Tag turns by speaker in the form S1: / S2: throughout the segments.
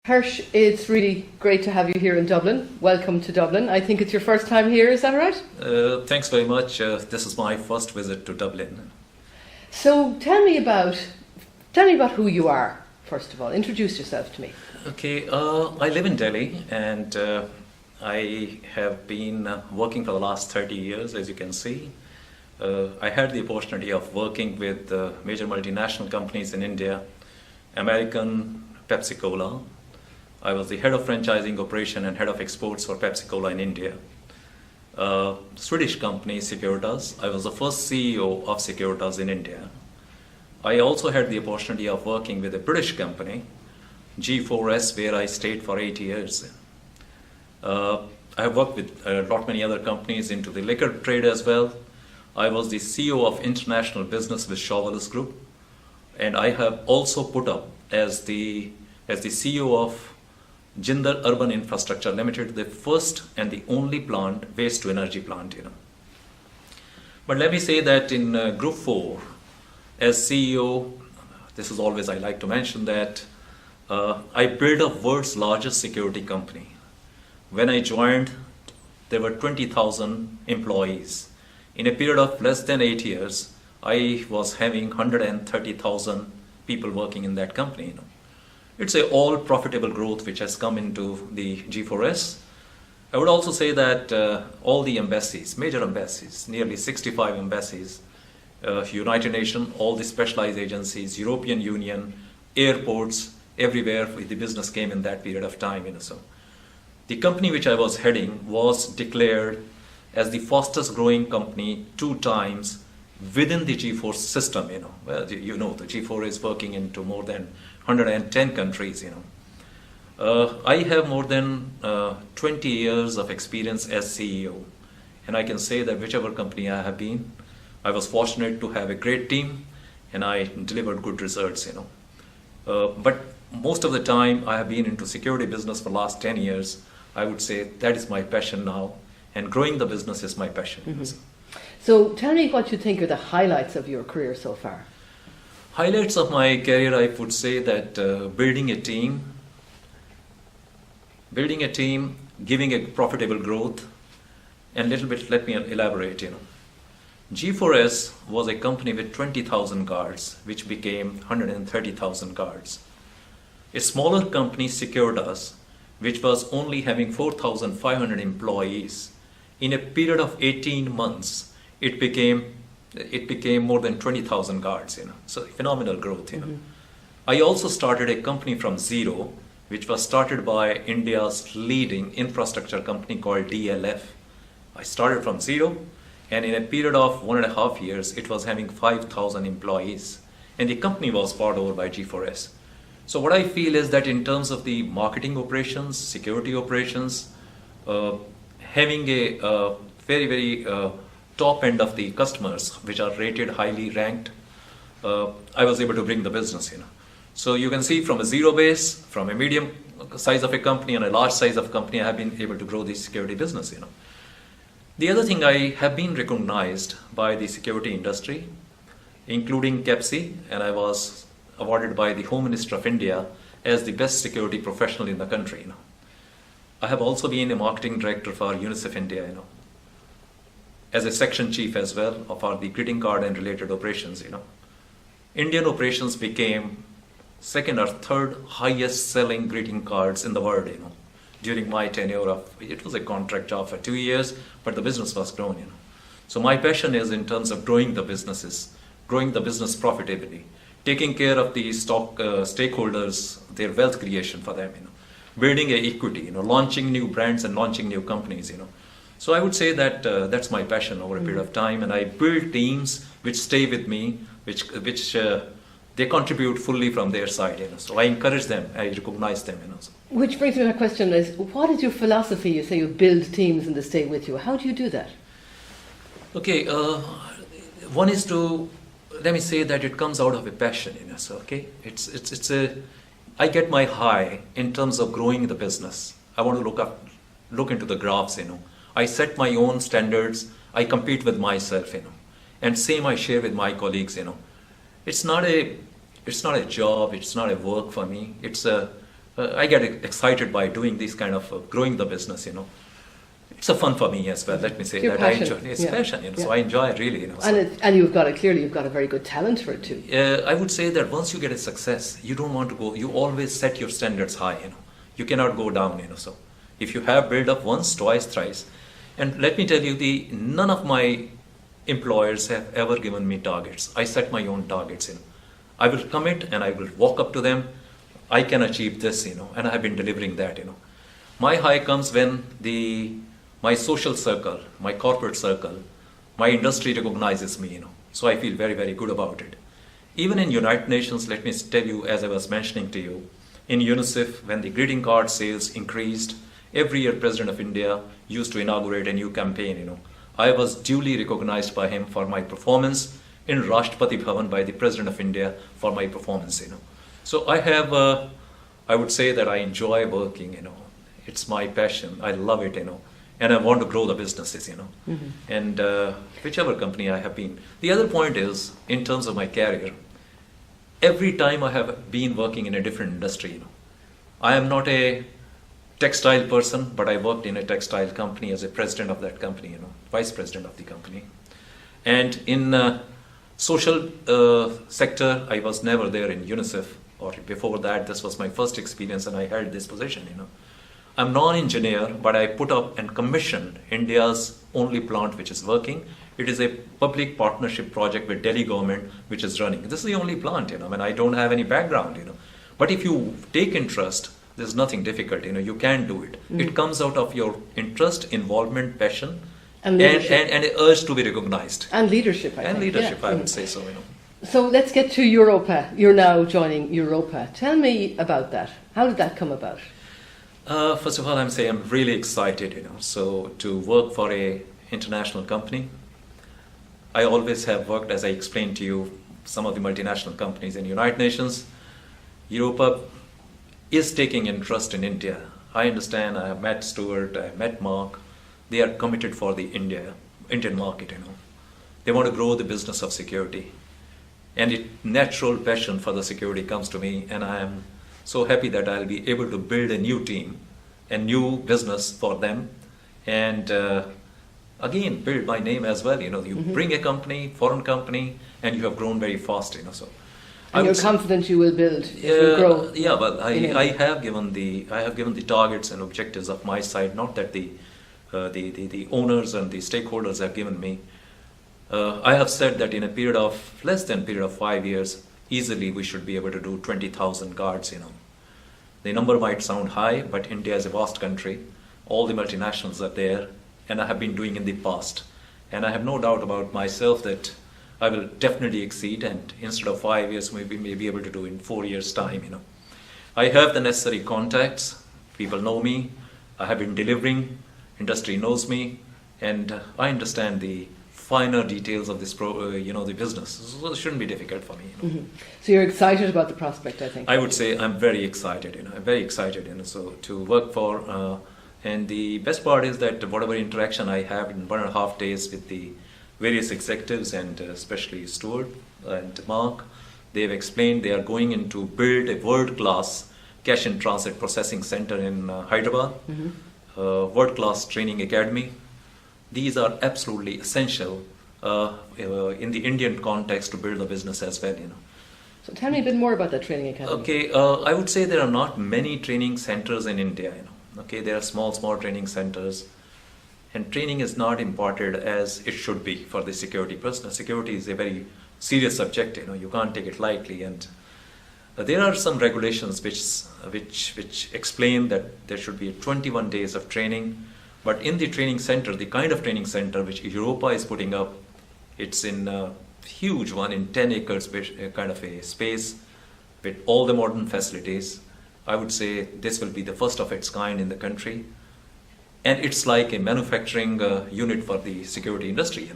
S1: Hirsch, it's really great to have you here in Dublin. Welcome to Dublin. I think it's your first time here, is that right?
S2: Thanks very much. This is my first visit to Dublin.
S1: So tell me about who you are, first of all. Introduce yourself to me.
S2: Okay, I live in Delhi and I have been working for the last 30 years, as you can see. I had the opportunity of working with major multinational companies in India, American Pepsi-Cola. I was the head of franchising operation and head of exports for Pepsi-Cola in India. Swedish company Securitas. I was the first CEO of Securitas in India. I also had the opportunity of working with a British company, G4S, where I stayed for 8 years. I have worked with a lot many other companies into the liquor trade as well. I was the CEO of international business with Chauvelus Group, and I have also put up as the CEO of Jindal Urban Infrastructure Limited, the first and the only waste to energy plant. But let me say that in Group 4, as CEO, this is always I like to mention that I built a world's largest security company. When I joined, there were 20,000 employees. In a period of less than 8 years, I was having 130,000 people working in that company. It's a all profitable growth which has come into the G4S. I would also say that all the embassies, major embassies, nearly 65 embassies, United Nations, all the specialized agencies, European Union, airports, everywhere the business came in that period of time. So the company which I was heading was declared as the fastest growing company 2 times within the G4 system. Well, the G4 is working into more than 110 countries. I have more than 20 years of experience as CEO, and I can say that whichever company I have been, I was fortunate to have a great team, and I delivered good results. But most of the time, I have been into security business for the last 10 years. I would say that is my passion now, and growing the business is my passion.
S1: Mm-hmm. So tell me what you think are the highlights of your career so far.
S2: Highlights of my career, I would say that building a team, giving a profitable growth, and little bit, let me elaborate. G4S was a company with 20,000 guards, which became 130,000 guards. A smaller company, Securitas, which was only having 4,500 employees, in a period of 18 months, it became more than 20,000 guards. So phenomenal growth.
S1: Mm-hmm.
S2: I also started a company from zero, which was started by India's leading infrastructure company called DLF. I started from zero, and in a period of 1.5 years, it was having 5,000 employees, and the company was bought over by G4S. So what I feel is that in terms of the marketing operations, security operations, having a very, very top end of the customers, which are rated, highly ranked, I was able to bring the business. So you can see from a zero base, from a medium size of a company and a large size of company, I have been able to grow the security business. The other thing, I have been recognized by the security industry, including Pepsi, and I was awarded by the Home Minister of India as the best security professional in the country. I have also been a marketing director for UNICEF India, as a section chief as well for the greeting card and related operations. Indian operations became second or third highest selling greeting cards in the world. During my tenure it was a contract job for 2 years, but the business was grown. So my passion is in terms of growing the business profitably, taking care of the stakeholders, their wealth creation for them, building a equity, launching new brands and launching new companies. So I would say that that's my passion over a period of time, and I build teams which stay with me, which they contribute fully from their side. So I encourage them, I recognize them.
S1: Which brings me to my question is, what is your philosophy? You say you build teams and they stay with you. How do you do that?
S2: Okay, one is to, let me say that it comes out of a passion. So okay, I get my high in terms of growing the business. I want to look into the graphs. I set my own standards. I compete with myself. And same I share with my colleagues. It's not a job. It's not a work for me. It's a I get excited by doing this kind of growing the business, It's a fun for me as well. Let me say
S1: Your
S2: that
S1: passion.
S2: I enjoy. It's
S1: Yeah.
S2: passion,
S1: Yeah.
S2: So I enjoy it really, So,
S1: And you've got you've got a very good talent for it too.
S2: I would say that once you get a success, you don't want to go. You always set your standards high, You cannot go down, So if you have built up once, twice, thrice, and let me tell you, none of my employers have ever given me targets. I set my own targets, I will commit and I will walk up to them. I can achieve this, and I have been delivering that, My high comes when my social circle, my corporate circle, my industry recognizes me, So I feel very, very good about it. Even in United Nations, let me tell you, as I was mentioning to you, in UNICEF, when the greeting card sales increased, every year President of India used to inaugurate a new campaign, I was duly recognized by him for my performance in Rashtrapati Bhavan by the President of India for my performance, So I would say that I enjoy working, It's my passion. I love it, And I want to grow the businesses, And whichever company I have been. The other point is, in terms of my career, every time I have been working in a different industry, I am not a textile person, but I worked in a textile company as a president of that company, vice president of the company. And in social sector, I was never there in UNICEF, or before that, this was my first experience and I held this position, I'm non-engineer, but I put up and commissioned India's only plant which is working. It is a public partnership project with Delhi government which is running. This is the only plant, I don't have any background, But if you take interest, there's nothing difficult, you can do it. It comes out of your interest, involvement, passion, and an urge to be recognized.
S1: And leadership, I think.
S2: Leadership, I would say so,
S1: So let's get to Europa. You're now joining Europa. Tell me about that. How did that come about?
S2: First of all, I'm really excited, So to work for a international company, I always have worked, as I explained to you, some of the multinational companies in the United Nations. Europa is taking interest in India. I understand. I have met Stuart. I have met Mark. They are committed for the Indian market. They want to grow the business of security, and a natural passion for the security comes to me, and I am so happy that I'll be able to build a new team, a new business for them, and again build my name as well. You bring a company, foreign company, and you have grown very fast. So.
S1: And you're confident you will build, it will grow.
S2: Yeah, but I have given the targets and objectives of my side, not that the owners and the stakeholders have given me. I have said that in a period of less than 5 years, easily we should be able to do 20,000 guards. The number might sound high, but India is a vast country. All the multinationals are there, and I have been doing in the past. And I have no doubt about myself that I will definitely exceed, and instead of 5 years, maybe may be able to do in 4 years' time, I have the necessary contacts, people know me, I have been delivering, industry knows me, and I understand the finer details of this, the business. So it shouldn't be difficult for me.
S1: So you're excited about the prospect, I think.
S2: I would say I'm very excited, I'm very excited, so to work for, and the best part is that whatever interaction I have in 1.5 days with the various executives and especially Stuart and Mark, they've explained they are going in to build a world-class cash in transit processing center in Hyderabad, world-class training academy. These are absolutely essential in the Indian context to build a business as well.
S1: So tell me a bit more about that training academy.
S2: Okay, I would say there are not many training centers in India. Okay, there are small training centers. And training is not imparted as it should be for the security person. Security is a very serious subject, you can't take it lightly. And there are some regulations which explain that there should be 21 days of training. But in the training center, the kind of training center which Europa is putting up, it's in a huge one in 10 acres kind of a space with all the modern facilities. I would say this will be the first of its kind in the country. And it's like a manufacturing unit for the security industry,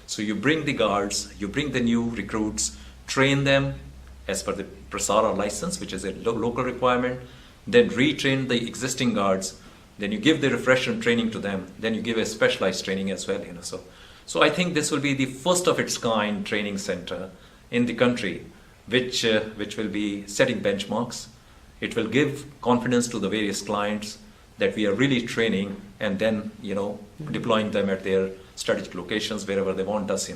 S2: So you bring the guards, you bring the new recruits, train them as per the Prasara license, which is a local requirement, then retrain the existing guards, then you give the refresher training to them, then you give a specialized training as well, So I think this will be the first of its kind training center in the country, which will be setting benchmarks. It will give confidence to the various clients that we are really training and then, deploying them at their strategic locations wherever they want us,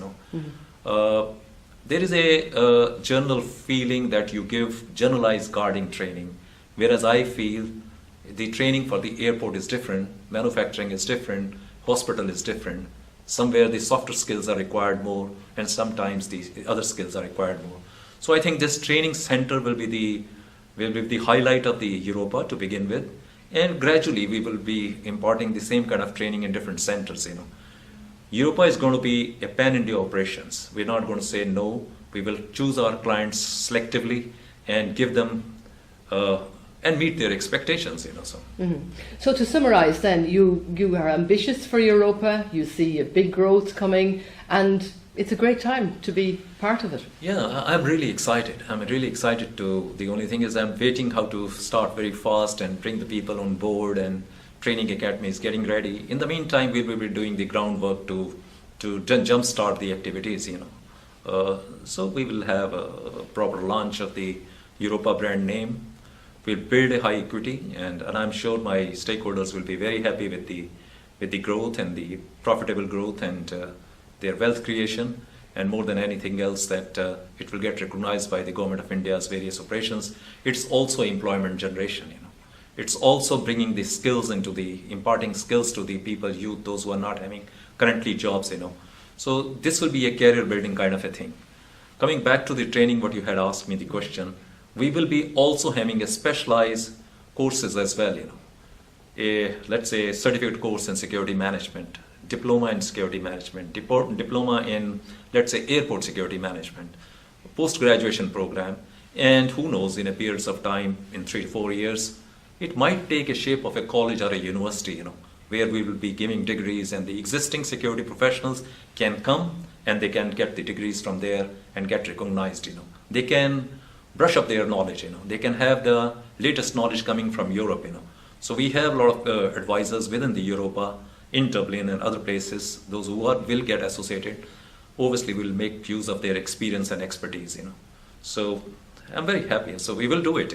S2: There is a general feeling that you give generalized guarding training, whereas I feel the training for the airport is different, manufacturing is different, hospital is different. Somewhere the softer skills are required more, and sometimes the other skills are required more. So I think this training center will be the highlight of the Europa to begin with, and gradually we will be imparting the same kind of training in different centers. Europa is going to be a pan-India operations. We're not going to say no. We will choose our clients selectively and give them and meet their expectations. So.
S1: Mm-hmm. So to summarize then, you are ambitious for Europa, you see a big growth coming, and it's a great time to be part of it.
S2: Yeah, I'm really excited. The only thing is I'm waiting how to start very fast and bring the people on board, and training academy is getting ready. In the meantime, we will be doing the groundwork to jumpstart the activities, So we will have a proper launch of the Europa brand name. We'll build a high equity, and I'm sure my stakeholders will be very happy with the growth and the profitable growth and their wealth creation, and more than anything else that it will get recognized by the Government of India's various operations. It's also employment generation, It's also bringing the skills imparting skills to the people, youth, those who are not having currently jobs, So this will be a career building kind of a thing. Coming back to the training, what you had asked me the question, we will be also having a specialized courses as well, let's say certificate course in security management, diploma in security management, diploma in, let's say, airport security management, post-graduation program, and who knows, in a periods of time, in 3 to 4 years, it might take a shape of a college or a university, where we will be giving degrees, and the existing security professionals can come and they can get the degrees from there and get recognized, They can brush up their knowledge, They can have the latest knowledge coming from Europe, So we have a lot of advisors within the Europa, in Dublin and other places. Those who will get associated, obviously will make use of their experience and expertise, So I'm very happy. So we will do it,